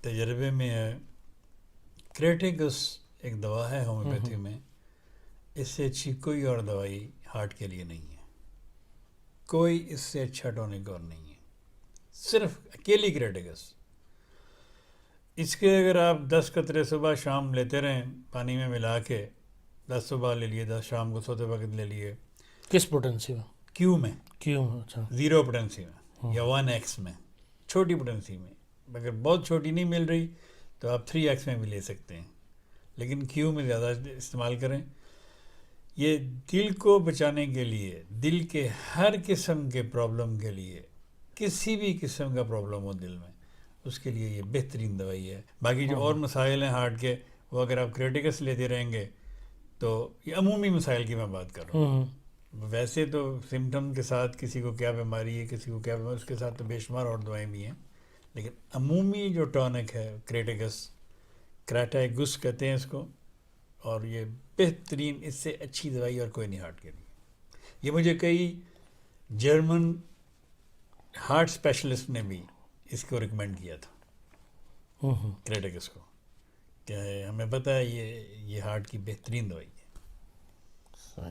تجربے میں ہے. کریٹیکس ایک دوا ہے ہومیوپیتھی میں، اس سے اچھی کوئی اور دوائی ہارٹ کے لیے نہیں ہے. کوئی اس سے اچھا ٹونک اور نہیں ہے، صرف اکیلی کریٹیکس. اس کے اگر آپ 10 قطرے صبح شام لیتے رہیں پانی میں ملا کے، 10 صبح لے لیے، 10 شام کو سوتے وقت لے لیے. کس پوٹنسی میں؟ کیو میں، اچھا 0 پوٹنسی میں یا 1x میں، چھوٹی پوٹنسی میں. اگر بہت چھوٹی نہیں مل رہی تو آپ 3x میں بھی لے سکتے ہیں، لیکن کیو میں زیادہ استعمال کریں. یہ دل کو بچانے کے لیے، دل کے ہر قسم کے پرابلم کے لیے، کسی بھی قسم کا پرابلم ہو دل میں، اس کے لیے یہ بہترین دوائی ہے. باقی جو اور مسائل ہیں ہارٹ کے، وہ اگر آپ کریٹیکس لیتے رہیں گے تو یہ عمومی مسائل کی میں بات کر رہا ہوں. ویسے تو سمٹم کے ساتھ کسی کو کیا بیماری ہے، کسی کو کیا بیماری، اس کے ساتھ تو بے شمار اور دوائیں بھی ہیں، لیکن عمومی جو ٹونک ہے کریٹیکس، کراٹائگس کہتے ہیں اس کو، اور یہ بہترین، اس سے اچھی دوائی اور کوئی نہیں ہارٹ کے لیے. یہ مجھے کئی جرمن ہارٹ اسپیشلسٹ نے بھی اس کو ریکمینڈ کیا تھا، کریٹیکس کو، کہ ہمیں پتہ ہے یہ ہارٹ کی بہترین دوائی ہے.